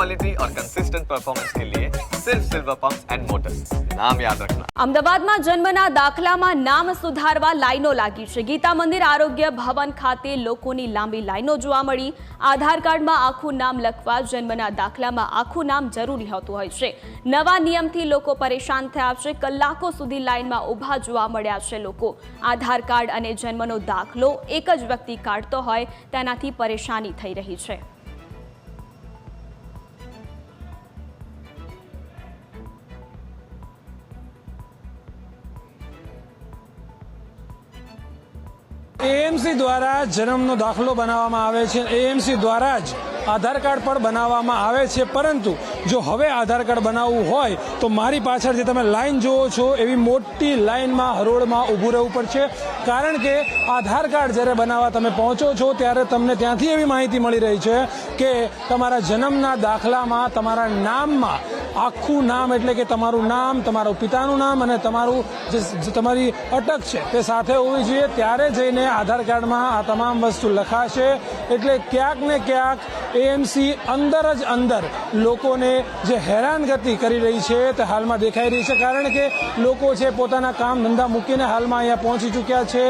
Quality और consistent performance के लिए सिर्फ सिल्वर पंप्स एंड मोटर्स, नाम याद रखना। અમદાવાદમાં જન્મના દાખલામાં નામ સુધારવા લાઈનો લાગી છે। ગીતા મંદિર આરોગ્ય ભવન ખાતે લોકોની લાંબી લાઈનો જોવા મળી। આધાર કાર્ડમાં આખું નામ લખવા જન્મના દાખલામાં આખું નામ જરૂરી હોતું હોય છે। નવા નિયમથી લોકો પરેશાન થયા છે। કલાકો સુધી લાઈનમાં ઊભા જોવા મળ્યા છે લોકો। આધાર કાર્ડ અને જન્મનો દાખલો એક જ વ્યક્તિ કાઢતો હોય તેનાથી પરેશાની થઈ રહી છે। એએમસી દ્વારા જન્મનો દાખલો બનાવવામાં આવે છે। એએમસી દ્વારા જ આધાર કાર્ડ પણ બનાવવામાં આવે છે। પરંતુ જો હવે આધાર કાર્ડ બનાવવું હોય તો મારી પાછળ જે તમે લાઈન જુઓ છો એવી મોટી લાઈનમાં હરોળમાં ઊભું રહેવું પડશે। કારણ કે આધાર કાર્ડ જ્યારે બનાવવા તમે પહોંચો છો ત્યારે તમને ત્યાંથી એવી માહિતી મળી રહી છે કે તમારા જન્મના દાખલામાં તમારા નામમાં આખું નામ એટલે કે તમારું નામ, તમારું પિતાનું નામ અને તમારું જે તમારી અટક છે તે સાથે હોવી જોઈએ। ત્યારે જઈને આધાર કાર્ડમાં આ તમામ વસ્તુ લખાશે। એટલે ક્યાંક ને ક્યાંક એએમસી અંદર જ અંદર લોકોને જે હેરાનગતિ કરી રહી છે તે હાલમાં દેખાઈ રહી છે। કારણ કે લોકો છે પોતાના કામ ધંધા મૂકીને હાલમાં અહીંયા પહોંચી ચૂક્યા છે।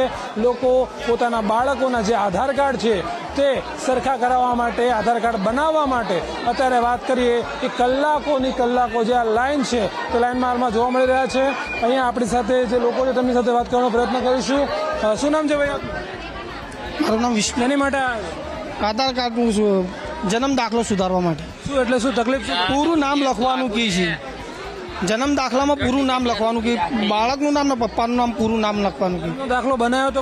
લોકો પોતાના બાળકોના જે આધાર કાર્ડ છે તે સરખા કરાવવા માટે, આધાર કાર્ડ બનાવવા માટે અત્યારે વાત કરીએ કે કલાકોની કલાકો જે આ લાઈન છે તે લાઈનમાં હાલમાં જોવા મળી રહ્યા છે। અહીંયા આપણી સાથે જે લોકો છે તેમની સાથે વાત કરવાનો પ્રયત્ન કરીશું। શું નામ છે ભાઈ? મારું નામ વિષ્ણુ। એની માટે આધાર કાર્ડનું જન્મ દાખલો સુધારવા માટે શું એટલે શું તકલીફ છે? પૂરું નામ લખવાનું કહે છે। જન્મ દાખલામાં પૂરું નામ લખવાનું કે બાળકનું નામ ને પપ્પાનું નામ પૂરું નામ લખવાનું કે દાખલો બનાવ્યો તો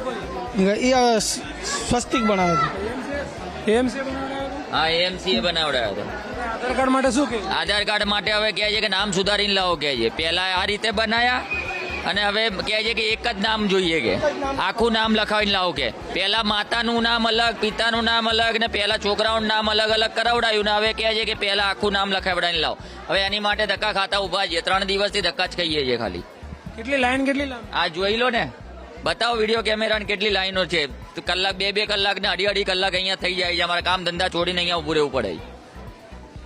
એ સ્વસ્તિક બનાવ્યો હતો। એએમસી હા, એએમસી બનાવડાયો હતો। આધાર કાર્ડ માટે શું કે આધાર કાર્ડ માટે હવે કહે છે કે નામ સુધારીને લાવો કહે છે। પહેલા આ રીતે બનાયા અને હવે કહે છે કે એક જ નામ જોઈએ કે આખું નામ લખાવીને લાવો કે પહેલા માતાનું નામ અલગ, પિતાનું નામ અલગ ને પહેલા છોકરાઓનું નામ અલગ અલગ કરાવડાયું ને હવે કહે છે કે પહેલા આખું નામ લખાવડાવીને લાવો। હવે એની માટે ધક્કા ખાતા ઉભા છે। 3 દિવસથી ધક્કા જ ખાઈએ છીએ ખાલી। કેટલી લાઈન આ જોઈ લો ને, બતાવો વિડીયો કેમેરા ને કેટલી લાઈનો છે। કલાક 2-2 કલાક ને અઢી કલાક અહીંયા થઈ જાય છે। અમારા કામ ધંધા છોડીને અહીંયા ઉભું રહેવું પડે।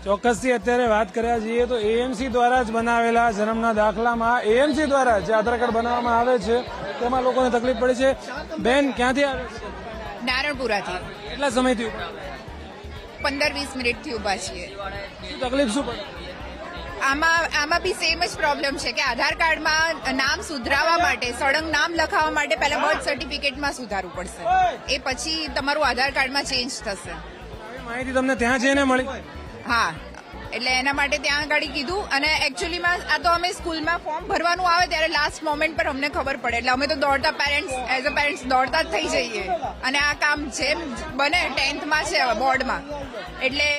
ચોક્કસથી અત્યારે વાત કર્યા છીએ તો એએમસી દ્વારા જ બનાવેલા જન્મના દાખલામાં એએમસી દ્વારા જે આધાર કાર્ડ બનાવવામાં આવે છે તેમાં લોકોને તકલીફ પડે છે। બેન ક્યાંથી આવે છે? નારણપુરાથી। કેટલા સમયથી 15-20 મિનિટથી ઉભા છીએ। શું તકલીફ શું પડે? આમાં બી સેમ જ પ્રોબ્લેમ છે કે આધાર કાર્ડમાં નામ સુધરાવવા માટે, સળંગ નામ લખાવવા માટે પહેલા બર્થ સર્ટિફિકેટમાં સુધારવું પડશે, એ પછી તમારું આધાર કાર્ડમાં ચેન્જ થશે। માહિતી તમને ત્યાં જઈને મળી? હા, એટલે એના માટે ત્યાં આગળ કીધું અને એકચ્યુઅલીમાં આ તો અમે સ્કૂલમાં ફોર્મ ભરવાનું આવે ત્યારે લાસ્ટ મોમેન્ટ પર અમને ખબર પડે એટલે અમે તો દોડતા એઝ અ પેરેન્ટ્સ દોડતા જ થઈ જઈએ। અને આ કામ જેમ બને 10th માં છે હવે બોર્ડમાં એટલે